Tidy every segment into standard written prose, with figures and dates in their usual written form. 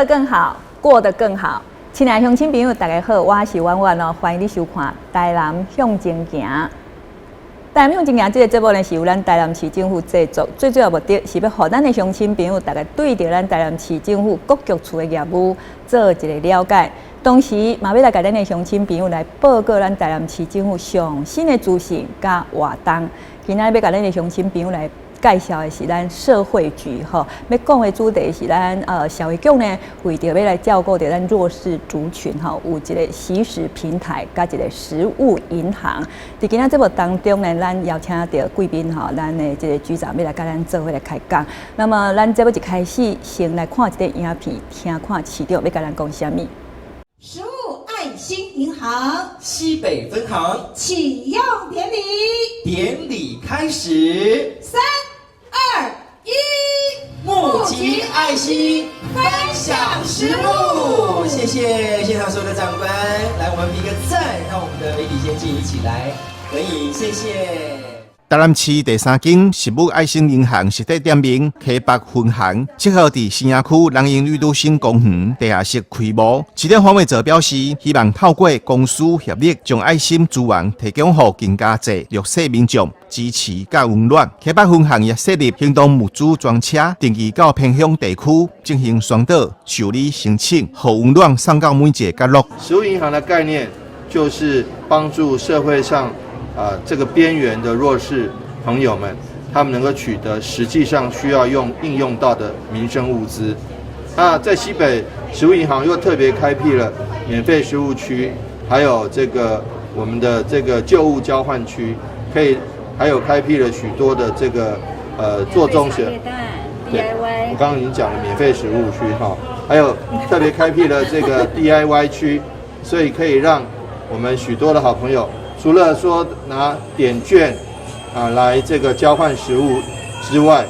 得更好，过得更好。亲爱的乡亲朋友，大家好，我是婉婉哦，欢迎你收看《台南向前行》。《台南向前行》这个节目呢，是由咱台南市政府制作，最主要目的是要让咱的乡亲朋友大家对着咱台南市政府各局处的业务做一个了解，同时嘛要来给咱的乡亲朋友来报告咱台南市政府上新的资讯甲活动。今仔要给咱的乡亲朋友来介绍的是咱社会局吼，要讲的主题是咱社会局呢，为着要来照顾着咱弱势族群吼，有一个惜食平台甲一个食物银行。伫今仔节目当中呢，咱邀请到贵宾吼，咱的这个局长要来跟咱做伙来开讲。那么咱节目一开始先来看一个影片，听看市长要跟咱讲啥物。食物爱心银行西北分行启用典礼，典礼开始。3、2、1，募集爱心，分享食物。谢谢现场所有的长官，来，我们比个赞，让我们的媒体先进一起来合影，谢谢。台南市第3间食物爱心银行实体店面溪北分行，适合伫新雅区人营绿都新公园地下室开幕。市长黄伟哲表示，希望透过公私协力，将爱心资源提供给更加侪弱势民众，支持甲温暖。溪北分行也设立行动物资专车，定期到偏乡地区进行宣导、受理申请，予温暖送到每一个角落。食物银行的概念就是帮助社会上这个边缘的弱势朋友们，他们能够取得实际上需要应用到的民生物资。那在西北食物银行又特别开辟了免费食物区，还有我们的这个旧物交换区，还有开辟了许多的这个做中学，对，我刚刚已经讲了免费食物区哈，还有特别开辟了这个 DIY 区，所以可以让我们许多的好朋友，除了说拿点券来这个交换食物之外，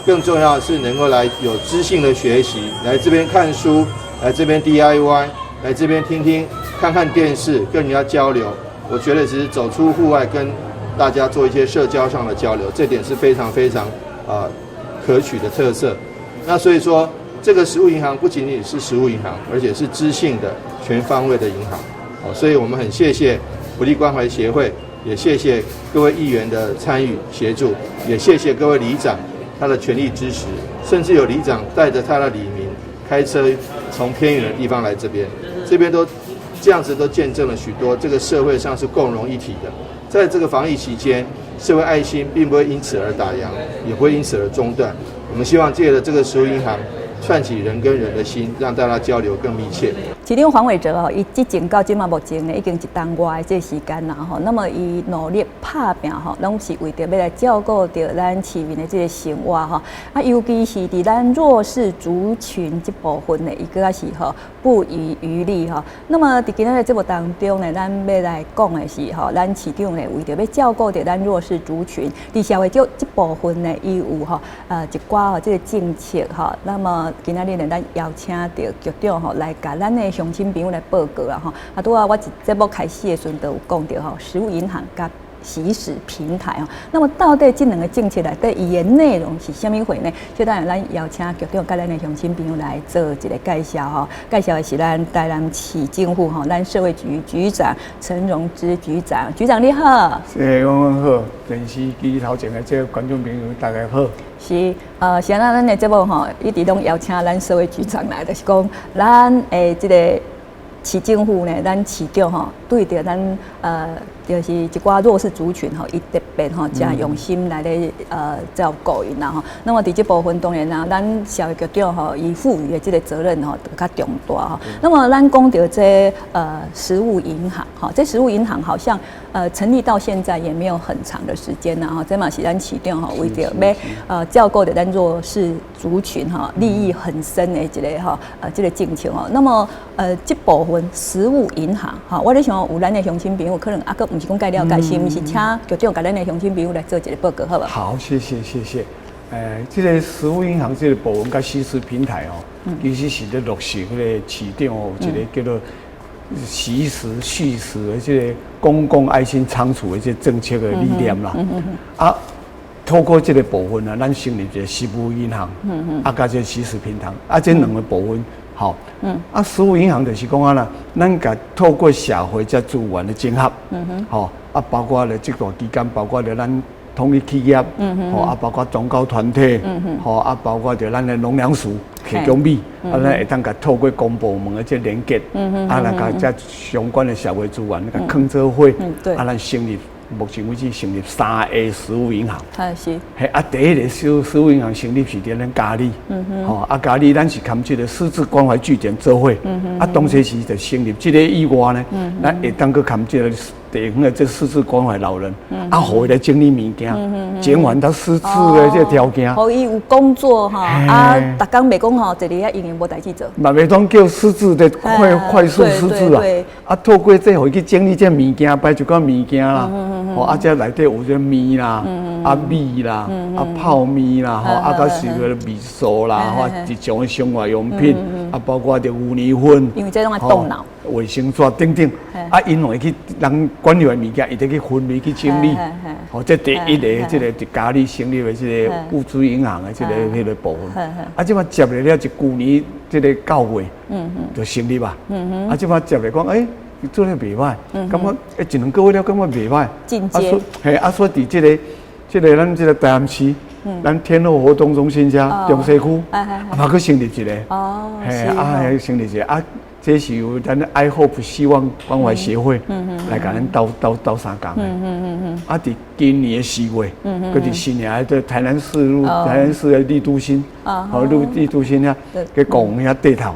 更重要的是能够来有知性的学习，来这边看书，来这边 DIY， 来这边看看电视，跟人家交流。我觉得只是走出户外，跟大家做一些社交上的交流，这点是非常非常可取的特色。那所以说，这个食物银行不仅仅是食物银行，而且是知性的全方位的银行。所以我们很谢谢福利关怀协会，也谢谢各位议员的参与协助，也谢谢各位里长他的全力支持，甚至有里长带着他的里民开车从偏远的地方来这边都这样子都见证了许多这个社会上是共融一体的。在这个防疫期间，社会爱心并不会因此而打烊，也不会因此而中断。我们希望借着这个食物银行，串起人跟人的心，让大家交流更密切。市长黄伟哲哦，伊之前到今嘛目前呢，已经1冬外的这时间啦吼。那么伊努力打拼吼，拢是为着要来照顾到咱市民的这个生活吼。尤其是伫咱弱势族群这部分呢，伊更加是吼不遗余力吼。那么伫今仔日节目当中呢，咱要来讲的是吼，咱市长呢为着要照顾到咱弱势族群，伫社会这部分呢，伊有吼一寡吼这个政策吼。那么今仔日呢，咱邀请到局长吼来甲咱的乡亲朋友来报告啦吼，拄啊，我节目开始的时阵都有讲到吼，食物银行甲惜食平台吼。那么到底这两个政策内底伊的内容是虾米货呢？就当然咱邀请局长甲咱的乡亲朋友来做一个介绍吼。介绍的是咱台南市政府吼，咱社会局局长陈荣之局长。局长你好。阮好，电视机头前的这个观众朋友大家好。是现在咱的节目吼，一直拢邀请咱社会局长来，就是讲咱这个市政府呢，咱市长吼，对着咱就是一寡弱势族群吼，伊特别吼真用心来咧照顾因啦吼。那么伫这部分当然啦，咱社会局长吼，伊赋予的这个责任吼，就较重大吼。那么咱讲到这食物银行吼，这食物银行好像成立到现在也没有很长的时间啦吼。这嘛是咱市长吼为着要照顾着咱弱势族群吼，利益很深的一个吼这个政策吼。那么这部分食物银行吼，我咧想有咱的乡亲朋友可能还佫唔是讲介了解，是毋是请局长甲咱的乡亲朋友来做一个报告，好不好？好，谢谢。这个食物银行这个部门甲惜食平台哦，其实是咧落实迄个市长哦，一个叫做惜食续食的这个公共爱心仓储的这个政策的理念啦。透过这个部分啊，咱成立一个食物银行，加这个惜食平台，这两个部分好，食物银行就是讲啊啦，咱甲透过社会这资源的整合，好，包括了这段期间，包括了咱统一企业，包括宗教团体，包括着咱的农粮署提供米，咱会当甲透过公部门的这连接，来甲这相关的社会资源甲坑做伙，咱成立。目前为止成立3个食物银行，是。第一个食物银行成立是伫咱嘉义，嘉义咱是含这个失智关怀据点做伙，当时是就成立这个以外呢，咱会当去含这个地方的这失智关怀老人，互伊来整理物件，减缓他失智的这条件，互伊有工作逐工袂讲坐伫遐营营无代志做，嘛袂当叫失智的快速失智啊，透过这互伊去整理这物件，摆一寡物件啦。这内底有这面啦，米啦，泡面啦，甲是个味素啦，日常的生活用品，包括着污泥粉，因为这拢爱动脑，卫生纸等等，因为去人管理的物件，伊得去分类去整理。这第一个，这个伫嘉义成立的这个物资银行的这个迄个部分。即摆接了一旧年这个9月，就成立吧。即摆接来讲，做得袂歹，感觉一两个月了，感觉袂歹。进阶。所伫这个咱这个台南市，咱天后活动中心遮中西区，嘛去成立一个。成立一个这是由咱爱 hope 希望关怀协会来甲咱斗相共的。伫今年的4月，佮伫新年的台南市的立都新，立都新遐，佮讲遐对头，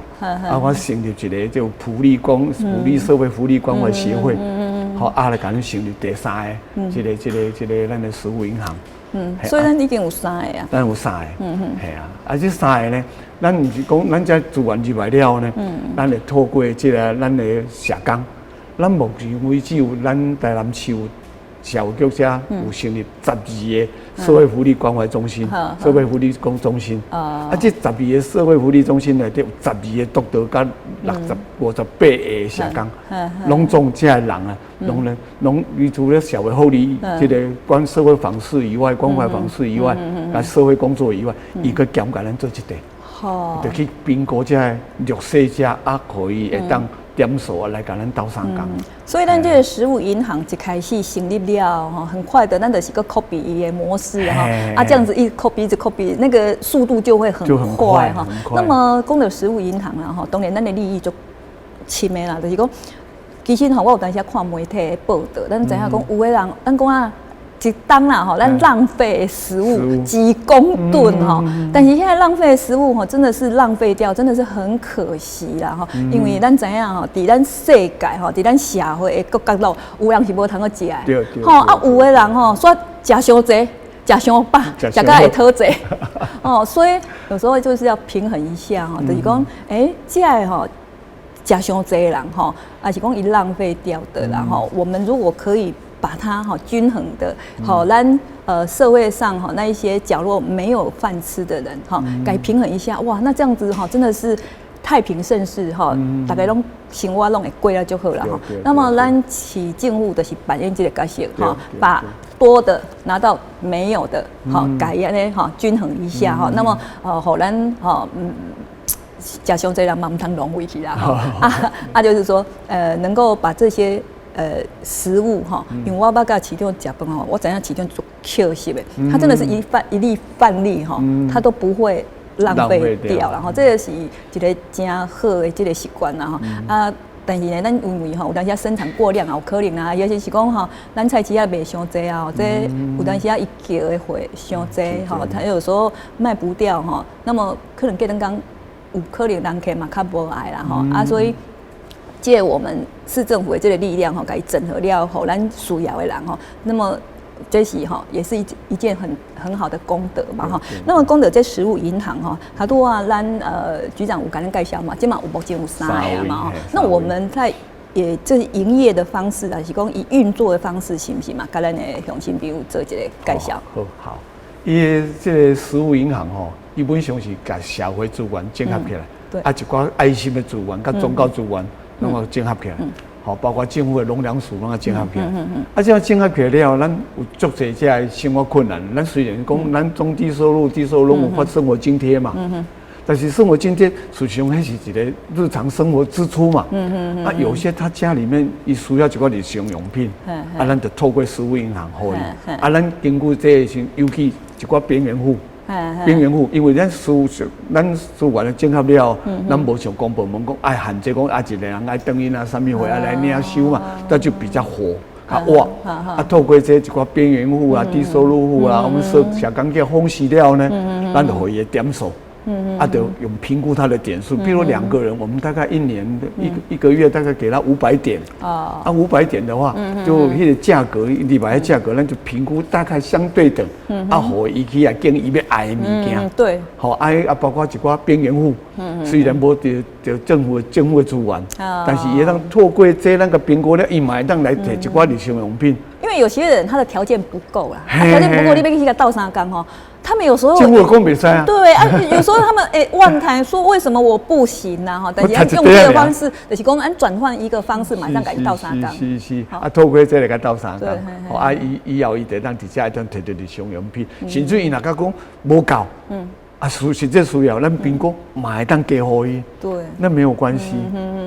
我成立一个叫普利社会福利关怀协会，来甲咱成立第3个，这个咱的食物银行。所以咱已经有3个啊。咱有3个，这3个呢，咱毋是讲咱这资源入来了呢，咱会透过这个咱的社工，咱目前为止有咱台南市有社会局遮有成立12个社会福利关怀中心、社会福利中心，这12个社会福利中心内底有12个督导甲58个社工，拢总这人啊。除了社会福利这个关社会访视以外，关怀访视以外，社会工作以外，伊个兼甲咱做一块，就去评估这弱势者可以会当点数来甲咱斗相共。所以咱这个食物银行一开始成立了很快的，咱就是个 copy 伊的模式这样子一 copy， 那个速度就会很快那么讲到食物银行啦当然咱的利益就深的啦，就是讲。其实我有当时看媒体的报道，咱知影讲有的人，咱讲一当啦咱浪费的食物几公吨但是现在浪费的食物真的是浪费掉，真的是很可惜啦因为咱知影伫咱世界伫咱社会的各角落，有人是无通去食的，有的人煞食伤济。食伤饱，食到会讨济所以有时候就是要平衡一下就是讲，这个食伤济的人还是讲伊浪费掉的啦我们如果可以把它均衡的咱社会上那一些角落没有饭吃的人该平衡一下，哇，那这样子真的是太平盛世大家拢生活拢会过了就好了那么咱市政府就是扮演这个角色把多的拿到没有的改安尼均衡一下那么互咱食伤济人嘛，唔通浪费去啦就是说能够把这些食物因为我捌甲市场食饭我知影市场做巧食的，它真的是一粒饭粒它都不会浪费掉啦这个是一个真好的这个习惯啦但是呢，咱因为有当时生产过量有可能尤其是讲咱菜市也卖伤济这有当时伊叫的货伤济它有时候卖不掉那么可能过两天有可能人客嘛较无爱啦所以借我们市政府的这个力量给整合了咱需要的人那么这是也是一件很好的功德嘛那么功德这食物银行它都咱局长有跟咱介绍嘛，今嘛有目前有3个嘛那我们在这营业的方式还是讲以运作的方式行不行嘛？跟咱的乡亲朋友做一个介绍。好，伊这个食物银行基本上是把社会资源整合起来，一寡爱心的资源、甲宗教资源，拢要整合起来。包括政府的农粮署拢要整合起来。这样整合起来了，咱有足侪这生活困难。咱虽然讲咱中低收入拢有发生活津贴嘛，但是生活津贴实际上还是一个日常生活支出嘛。啊，有些他家里面伊需要一个日常用品，啊，咱就透过食物银行可以。啊，咱根据这些，尤其一寡边缘户。边缘户，因为咱资源的整合了，咱无像公部门讲爱限制讲啊一个人爱等因啊，啥物会啊来领收嘛，那就比较活。较活啊，透过这一寡边缘户啊、低收入户啊，我们说小刚叫分析了呢，咱就会伊点数。啊，就用评估他的点数，比如2个人，我们大概一年一个月大概给他500点，啊，500点的话，就那个价格，200的价格，咱就评估大概相对等，啊，互伊去啊经伊要爱的物件，对，好爱啊，包括一寡边缘户，虽然无着政府的资源，但是也当透过这个评估了，伊嘛会当来摕一寡日常用品。因为有些人他的条件不够啦，条件不够，你要去给他倒三缸吼。他们有时候政府讲袂使啊，对啊，有时候他们妄谈说为什么我不行啊哈，但是用这个方式，就是讲按转换一个方式，马上给倒三缸。是，啊，透过这个给倒三缸，啊，以后伊得当直接会当摕到日常用品，甚至伊若甲讲无够，啊，实际需要，咱评估嘛会当加互伊，对，那没有关系，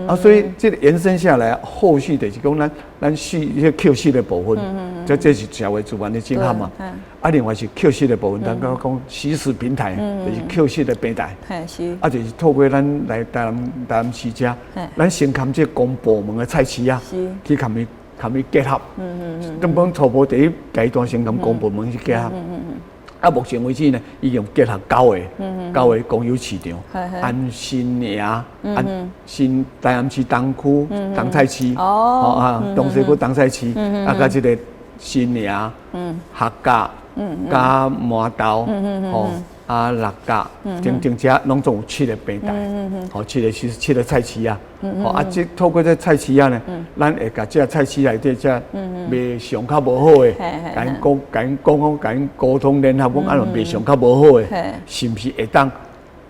啊，所以这个延伸下来，后续就是讲咱一些 Q 系的部分，这是社会资源的整合嘛，啊，另外是 Q 系的部分，咱讲实时平台，就是 Q 系的平台，啊，就是透过咱来台南市遮，咱先看这公部门的菜市啊，去看伊结合，根本初步第一阶段先跟公部门去结合。啊，目前为止呢，已经结合9个公有市场，安新营、新台南市东区、东菜市，东西区东菜市，啊，甲这个新营、客家、加麻豆，啊，六甲，整遮拢总有7个平台，7个菜市啊，啊，这透过这菜市啊呢，咱会甲这菜市内底这卖相较无好的，甲因沟通联合，讲按卖相较无好的，是不是会当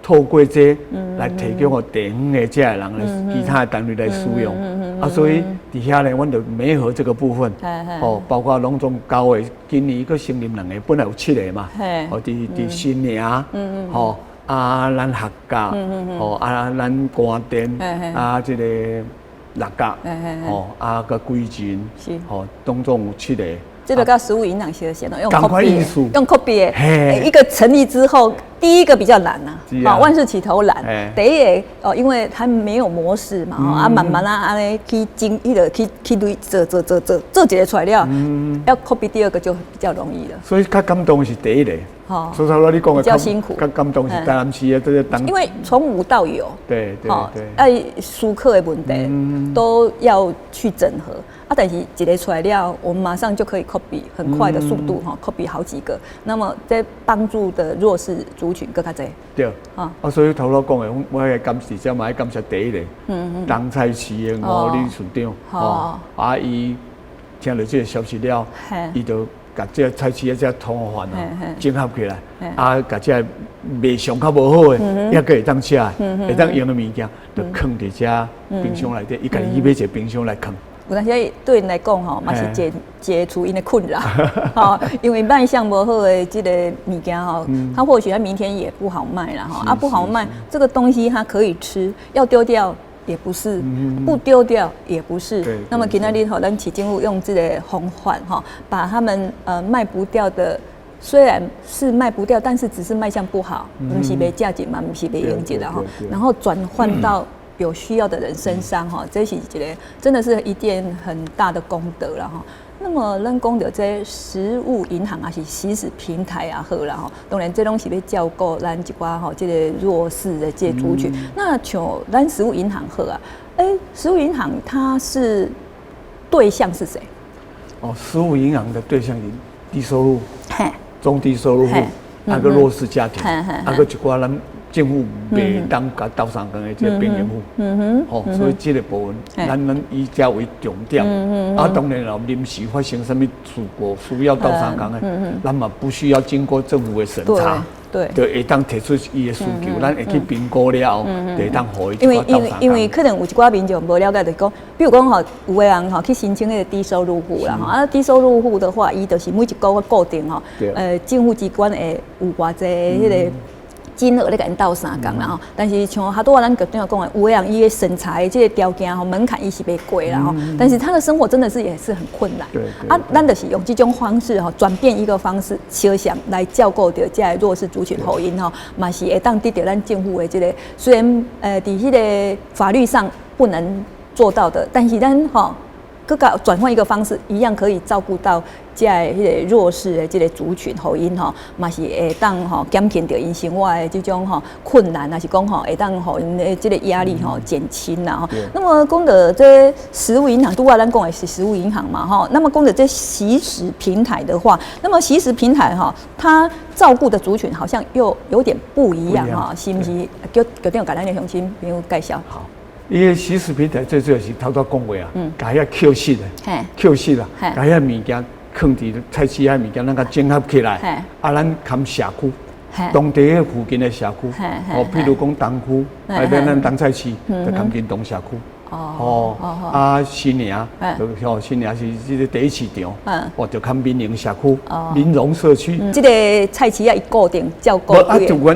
透过这来提供互地方的这人来其他的单位来使用？啊，所以底下呢，阮就媒合这个部分，包括拢总9个，今年个成立2个，本来有7个嘛，伫新营，啊，咱客家，啊，咱关店，啊，这个六甲，啊，个贵人，拢总有7个。这个跟食物营养学线用 copy， 用 copy， 一个成立之后，第一个比较难呐，万事起头难。第一个因为它没有模式嘛，啊，慢慢啊，安尼去经，去对做一个出来了，要 copy 第2个就比较容易了。所以较感动是第1个，所以你讲的比较辛苦，较感动是台南市的这个当，因为从无到有，对，熟客的问题都要去整合。啊，但是一个出来了，我们马上就可以 copy 很快的速度copy 好几个，那么在帮助的弱势族群更加多。对，所以头路讲的，我要感谢，只嘛要感谢第1个，东菜市的吴理事长，啊，伊听到这个消息了，伊就甲这菜市的这通贩整合起来，啊，甲这卖相较无好的，也个会当吃，会当用的物件，就放伫这冰箱内底，伊家己去买一个冰箱来放。有那些对你来讲吼，嘛是解除因的困扰，因为卖相不好的这个物件吼，它或许它明天也不好卖啦哈，不好卖，这个东西它可以吃，要丢掉也不是，不丢掉也不是。那么今天哩吼，咱市政府用这个方法哈，把他们卖不掉的。虽然是卖不掉，但是只是卖相不好，不是没价值嘛，不是没用值的哈，然后转换到有需要的人身上哈，这是一个真的是一件很大的功德了哈。那么咱讲到这食物银行啊，是实时平台啊好啦哈，当然这东西要照顾咱一寡哈这个弱势的这族群。那像咱食物银行好啊，食物银行它是对象是谁？食物银行的对象是低收入。中低收入户，啊个弱势家庭，啊个一寡咱政府袂当甲倒三工的这个边缘户，所以这个部分，咱以这为重点。啊，当然了，临时发生什么事故需要倒三工的，咱嘛不需要经过政府的审查，对，就会当提出伊的需求，咱会去评估了后，就会当互伊倒三工。因为可能有一寡民众无了解，就讲，比如讲吼，有个人吼去申请那个低收入户啦，啊低收入户的话，伊就是每一个月固定吼，政府机关会有偌济迄个金额咧甲因斗相共啦吼，但是像哈多咱局长讲的，有的人伊的身材这个条件吼门槛伊是袂过啦吼，但是他的生活真的是也是很困难。对啊，咱就是用这种方式吼，转变一个方式，小想来照顾到这个弱势族群后因吼，嘛是会当得到咱政府的这个虽然伫迄个法律上不能做到的，但是咱吼。各个转换一个方式，一样可以照顾到这个弱势的这个族群后因吼，嘛是会当吼减轻到因生活的这种吼困难，还是讲吼会当吼因的这个压力吼减轻啦吼。那么讲到这食物银行，拄啊咱讲的是食物银行嘛吼。那么讲到这惜食平台的话，那么惜食平台哈，它照顾的族群好像又有点不一样哈，是不是？叫定有简单的乡亲朋友介绍。好。伊个惜食平台最主要是头拄讲话啊，甲遐扣食的，扣食啦，甲遐物件放伫菜市遐物件，咱甲整合起来，啊，咱看社区，当地迄附近的社区，哦，譬如讲东区，咱东菜市，就看进东社区。哦，啊，新营，新营是这个第一市场，哦，就看民营社区、民融社区。这个菜市啊，伊固定照顾。啊，就阮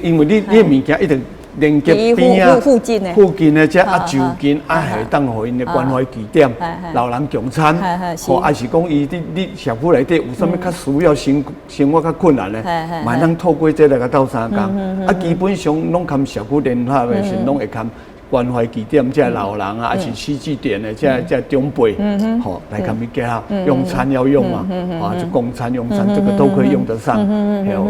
因为你的物件一定。连接边啊，附近的这啊就近啊，系当互因的关怀据点，老人共餐，或还是讲伊你社区内底有啥物较需要生活较困难的，嘛能透过这来个斗相共。啊，基本上拢看社区联合的是拢会看关怀据点，这老人啊，还是四据点的这长辈，吼来跟伊结合，用餐要用嘛，啊就共餐用餐，这个都可以用得上。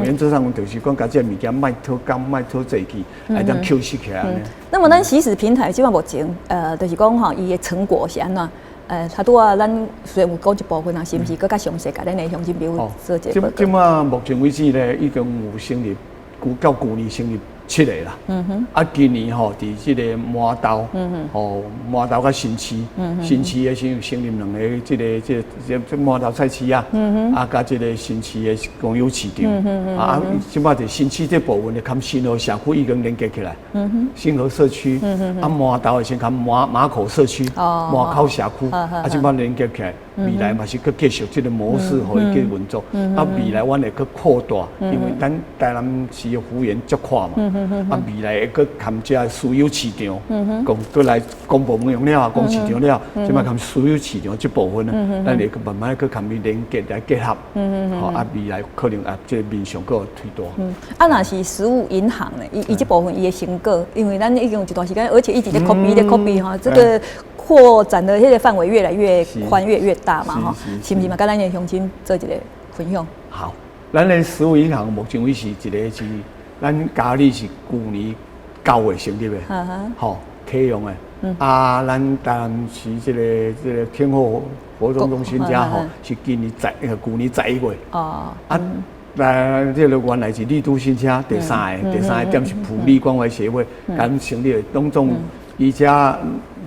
原则上就是讲，甲这物件卖偷工，卖偷济去，来当休息起来。那么咱惜食平台即摆目前，就是讲吼，伊的成果是安怎？差不多啊，咱虽然有讲一部分啊，是毋是更较详细？甲咱的乡亲朋友做一个报告。即马目前为止呢，已经有成立，到去年成立7个啦。啊，今年吼，伫即个麻豆，吼麻豆甲新市，新市的先成立2个，即麻豆菜市啊，啊，甲即个新市的公有市场，啊，即摆伫新市这部分的看新河社区已经连接起来，新河社区，啊，麻豆的先看马口社区，麻口社区，啊，即摆连接起来。未来嘛是去继续这个模式，可以去运作。啊，未来阮会去扩大，因为咱台南市的幅员足宽嘛。啊，未来会去看这私有市场，讲过来公部门用了啊，公市场了，即摆看私有市场这部分呢，咱会去慢慢去看伊连接来结合。好啊，未来可能啊，这个面向个推大。啊，若是食物银行呢，伊这部分伊的成果，因为咱已经有一段时间，而且一直在 copy 哈，这个。扩展的这个范围越来越宽越大嘛哈，是不是嘛？跟咱的乡亲做一个分享。好，咱的食物银行目前为止一个是咱家里是去年9月成立的，好启用的。啊，咱台南市这个天后活动中心家吼是去年11月。哦。啊，这个原来是丽都新车第三个点是普利关怀协会，咱成立的拢总伊家。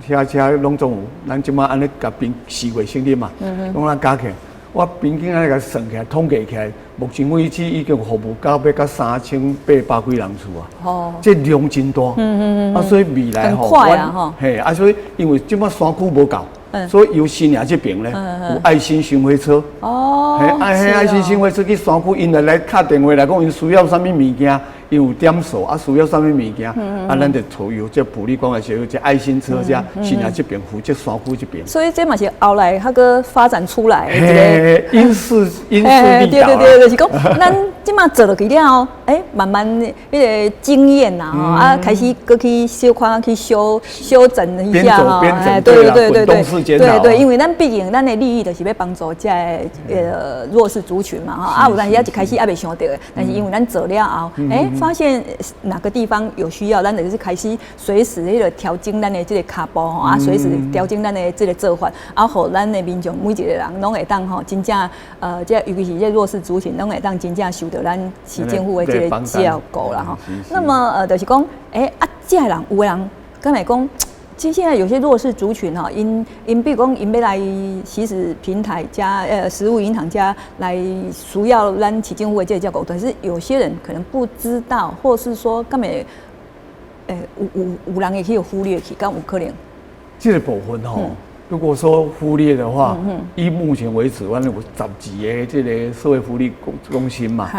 车拢总有，咱即马安尼甲4月成立嘛，拢咱加起来，我平均安尼甲算起来，统计起来，目前为止已经服务到要3800几人次啊。哦，这量真大。啊，所以未来吼，嘿，啊，所以因为即马山区无够，所以由新营这边咧有爱心巡回车。哦，嘿，爱心巡回车去山区，因来打电话来讲，因需要啥物物件。有点数啊，需要啥物物件，啊，咱就投由这普利关怀协会这爱心车这新营这边负责山区这边。所以这嘛是后来那个发展出来的一个因势利导。对，就是讲咱即马做落去了，慢慢迄个经验呐，啊，开始搁去小可去修整一下哈，对，因为咱毕竟咱的利益就是要帮助这弱势族群嘛哈，啊，有当时一开始也未想到的，但是因为咱做了后，发现哪个地方有需要，咱就是开始随时迄个调整咱的这个脚步吼，啊，随时调整咱的这个做法，啊，互咱的民众每一个人拢会当吼，真正这尤其是这弱势族群，拢会当真正受到咱市政府的这个照顾啦吼。那么就是讲，这人有的人，刚才讲。其实现在有些弱势族群哈，因比如讲因要来惜食平台加食物银行加来需要咱市政府的这个照顾，但是有些人可能不知道，或是说根本有人也可以忽略去，敢有可能？这个部分吼，如果说忽略的话，以目前为止，我们有10几个这个社会福利中心嘛，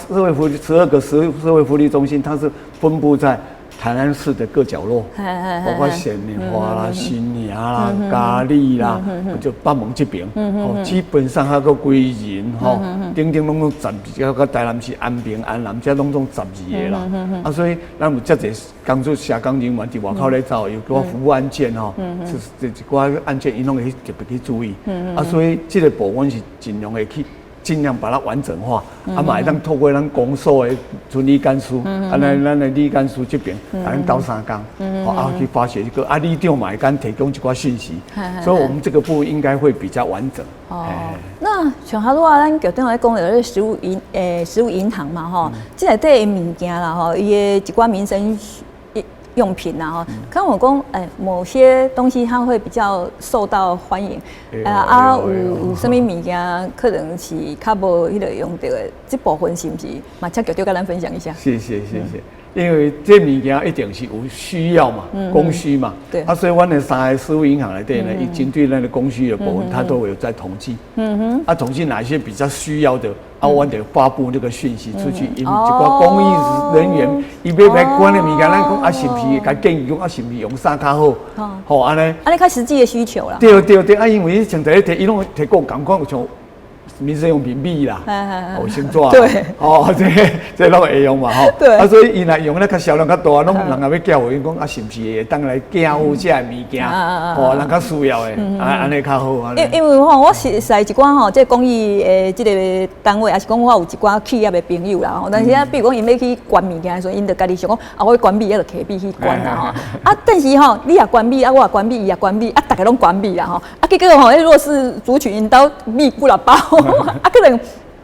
社会福利12个社会福利中心，它是分布在台南市的各角落，包括显年花啦、新娘啦、嘉义啦，就北门这边，基本上它都归人，顶顶拢拢12个，到台南市安平、安南，这拢总12个啦。所以咱有这侪工作社工人员伫外口咧走，有个服务案件这一寡案件，因拢会特别去注意。所以这个部分是尽量会去。尽量把它完整化，嘛会当透过咱公所的村里干事，咱的里干事这边，咱斗3工，去发掘这个里长嘛会敢提供一寡讯息，所以我们这个部分应该会比较完整。那像好多咱局长咧讲的食物银行嘛吼，这内底的物件啦吼，伊的一寡民生用品啊哈，看我讲，某些东西它会比较受到欢迎，有什么物件可能是较无迄个用到的，这部分是不是？嘛，请局长跟咱分享一下。谢谢。因为这物件一定是有需要嘛，供需嘛，对，所以我们3个食物银行内底呢，伊针对那个供需的部分，它都有在统计，统计哪些比较需要的，我得发布这个讯息出去，因为一寡公益人员，伊要来管的物件，咱讲是不是甲建议讲是不是用啥较好，安尼较实际的需求啦。对，因为像第一题，伊拢提供感官像。民生用品米啦，星座对，这拢会用嘛吼。对，所以伊若用咧较销量较大，拢人也要叫我因讲是不是会当来寄付这物件，人较需要的，安尼较好。因为我是一寡这公益的这个单位，也是讲我有一寡企业的朋友啦，但是比如讲因要去管物件的时候，因就家己想讲我管米，就摕米去管啦但是你也管米，我也管米，伊也管米，大家拢管米啦结果迄弱势族群因兜米不了包。可能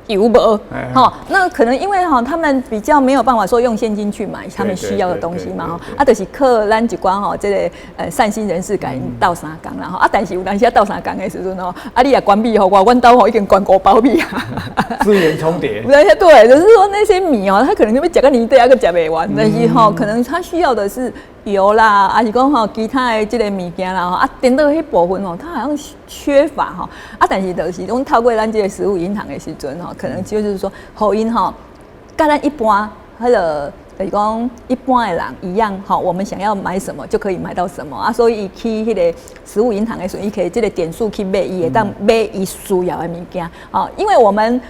油无，那可能因为他们比较没有办法说用现金去买他们需要的东西嘛就是靠咱一寡这个善心人士甲因斗3工啦但是有当时斗3工的时阵你也关闭阮兜已经关5包米资源重叠。对，就是说那些米他可能就要食个年底还个食袂完，但是可能他需要的是油啦，还是讲其他的这个物件啦等到迄部分它好像缺乏但是就是讲透过咱这个食物银行的时阵可能就是说，互因跟咱一般就是讲一般的人一样我们想要买什么就可以买到什么所以去迄个食物银行的时候，伊可以这个点数去买，伊会当买伊需要的物件因为我们。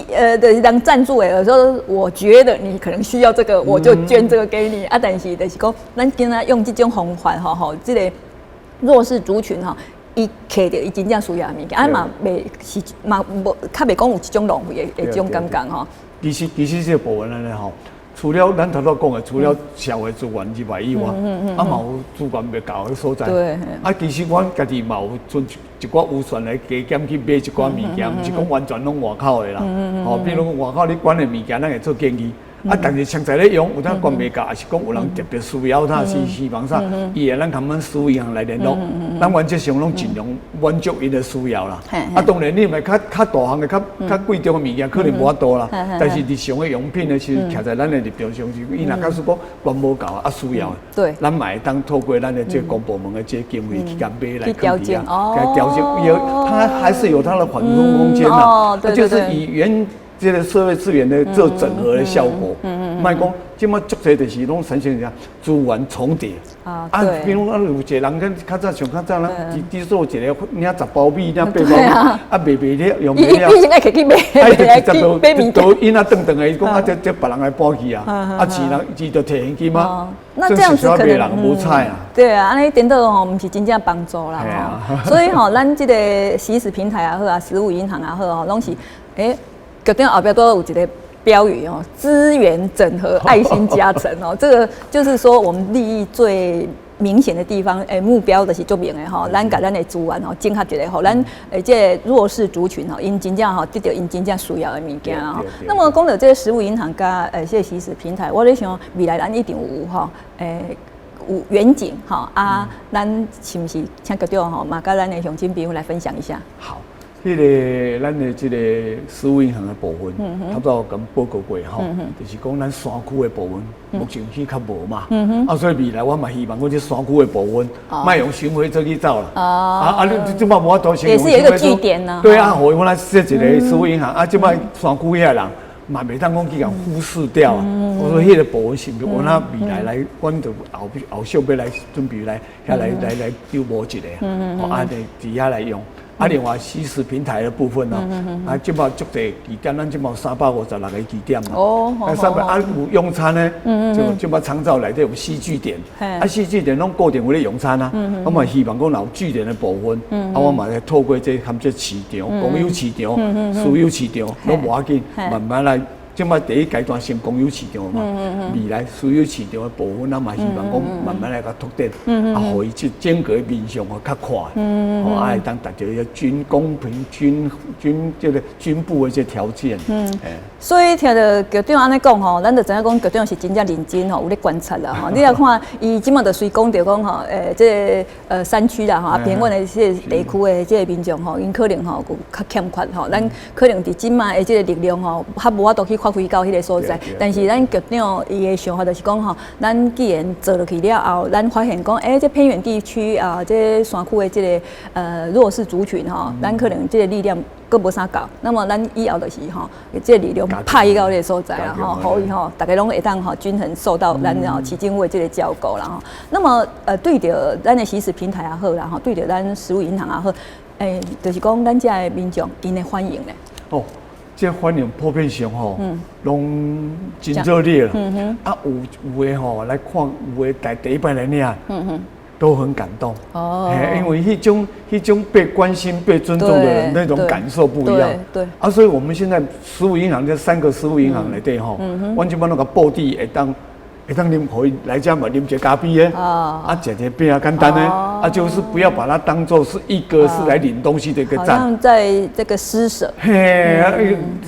的人赞助有时候我觉得你可能需要这个，我就捐这个给你但是就是讲，咱今仔用这种方法这个弱势族群伊摕到伊真正需要的物件，嘛袂是嘛无较袂讲有一种浪费的这种感觉其实这个部分呢除了咱头先讲的，除了社会资源之外以外，嘛有资源袂够的所在。对。其实阮家己嘛有存一寡预算来加减去买一寡物件，毋是讲完全拢外口的啦。比如外口你管的物件，咱会做建议。但是常在咧用，有当管袂够，还是讲有人特别需要它，是希望啥，伊会咱他们食物银行来联络，咱原则上拢尽量满足伊的需要啦。当然你咪较大项的、较贵重的物件可能无法度啦，但是日常的用品呢，其实徛在咱的立场上是，伊若假使讲管无够需要的，对，咱嘛会当透过咱的这公部门的这经费去甲买来调整，来调整，它还是有它的缓冲空间啦，就是以原。这个社会资源的做整合的效果，卖讲，即马足侪就是拢产生啥资源重叠比如有一个人跟较早咱只做一个领10包米，领8包米，卖了用袂了，伊先爱摕去买，买米都因顿的，伊讲这别人来搬去钱人伊就摕现金啊，那这样子可能无菜对安尼等到毋是真正帮助啦所以咱这个习食平台也好食物银行也好拢是局长后边都有一个标语资源整合，爱心加成这个就是说我们利益最明显的地方，目标就是做明的咱把咱的资源整合一个，咱这弱势族群因真正得到因真正需要的物件那么讲到这个食物银行加这个习食平台，我在想未来咱一定有有远景咱是不是请局长嘛，跟咱的乡亲朋友来分享一下？好。咱的这个食物银行的部分，差不多咁报告过吼，就是讲咱山区的部分，目前去较无嘛，所以未来我嘛希望我这山区的部分，卖用巡回做去走啦，你即摆无法度先也是有一个据点呢。对啊，我来设一个食物银行，即摆山区遐人。嘛，袂当讲去甲忽视掉啊！我说迄个部分是不是我那未来来，阮就后续要来准备来遐来丢模一个啊，伫遐来用。另外西食平台的部分呢，即摆足侪据点，咱即摆356个据点嘛。有用餐呢，就即摆长照内底有4据点，4据点拢固定有咧用餐啊。我嘛希望讲有据点的部分，我嘛来透过这含这市场、公有市场、私有市场，拢无要紧，慢慢来。即摆第一阶段先公有市场嘛，未来私有市场的部分，咱嘛希望讲慢慢来甲拓展，互伊即整个面向较快，会当达到一个均公平、这个均布的这条件。所以听到局长安尼讲吼，咱就知影讲局长是真正认真吼，有咧观察啦吼。你来看，伊即马就随讲着讲吼，这山区啦吼，偏远的这地区的这个民众吼，因可能吼有较欠缺吼，咱可能伫即马的这个力量吼，较无法度去发挥到迄个所在。但是咱局长伊的想法就是讲吼，咱既然做落去了后，咱发现讲，这偏远地区啊，这山区的这个弱势族群吼，咱可能这个力量佫无啥够。那么咱以后就是吼，这个力量派伊到这个所在啦吼，可以吼，大家拢会当吼均衡受到咱基金会这个照顾啦吼。那么对着咱的西食平台也好啦吼，对着咱食物银行也好，就是讲咱遮的民众因的欢迎咧。哦。这反应普遍上吼，拢真热烈了。有的吼来看，有的第一摆来领，都很感动。因为迄种被关心、被尊重的人那种感受不一样。对。所以我们现在食物银行这3个食物银行内底吼，阮即摆那个布置会当啉可以来家嘛，啉一个咖啡的，食一个饼简单的，就是不要把它当做是一个是来领东西的一个站。好像在这个施舍。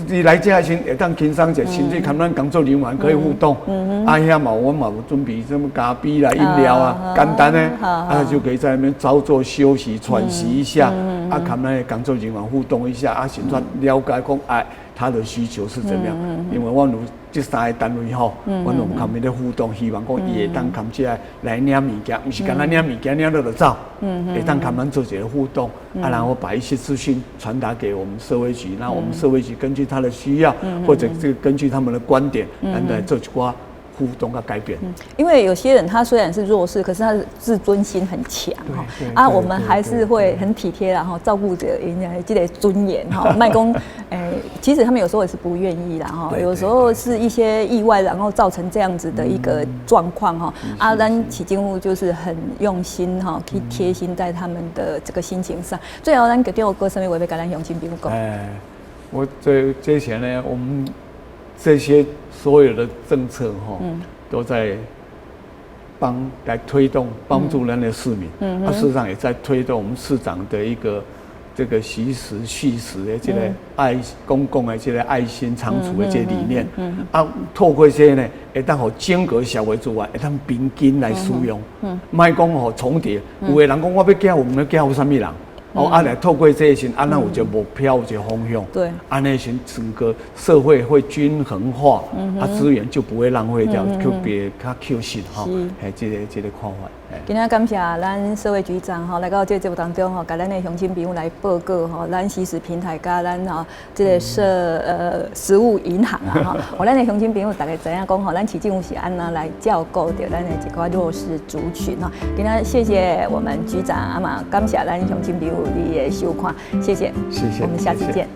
你来家先会当轻松者，甚至跟咱工作人员可以互动。遐嘛，我嘛有准备什么咖啡啦、饮料啊，简单的，就可以在那边稍作休息、喘息一下，跟咱的工作人员互动一下，甚至了解讲，他的需求是怎么样？因为我有这3个单位吼，我有他们的互动，希望讲伊会当他们来领物件，不是干咱领物件领了就走，会当他们做一个互动，然后把一些资讯传达给我们社会局，那我们社会局根据他的需要，或者这个根据他们的观点，来做一寡互动和改变。因为有些人他虽然是弱势，可是他的自尊心很强哈。我们还是会很体贴啦哈，照顾着人家这个尊严哈。卖公，其实他们有时候也是不愿意啦哈，有时候是一些意外，然后造成这样子的一个状况哈。咱基金会就是很用心哈，去贴心在他们的这个心情上。最后咱决定有过什么话要跟咱乡亲朋友讲？我这些呢，我们这些所有的政策哈，都在来推动帮助人的市民。事实上也在推动我们市长的一个这个惜食续食的这个公共的这个爱心长处的这个理念。透过这些呢，会当互整个社会之外，会当平均来使用。莫讲互重叠，有的人讲我要寄，我们要寄互什么人？来透过这些，咱有一个目标，有一个方向。对，安尼先整个社会会均衡化，资源就不会浪费掉，特别较缺失哈。这个看法。今天感谢咱社会局长吼来到这个节目当中吼，甲咱的乡亲朋友来报告吼，咱惜食平台甲咱吼这个食物银行啊吼，互咱的乡亲朋友大家知影讲吼，咱市政府是安那来照顾着咱的一寡弱势族群吼。今天谢谢我们局长嘛，感谢咱乡亲朋友你的收看，谢谢，我们下次见。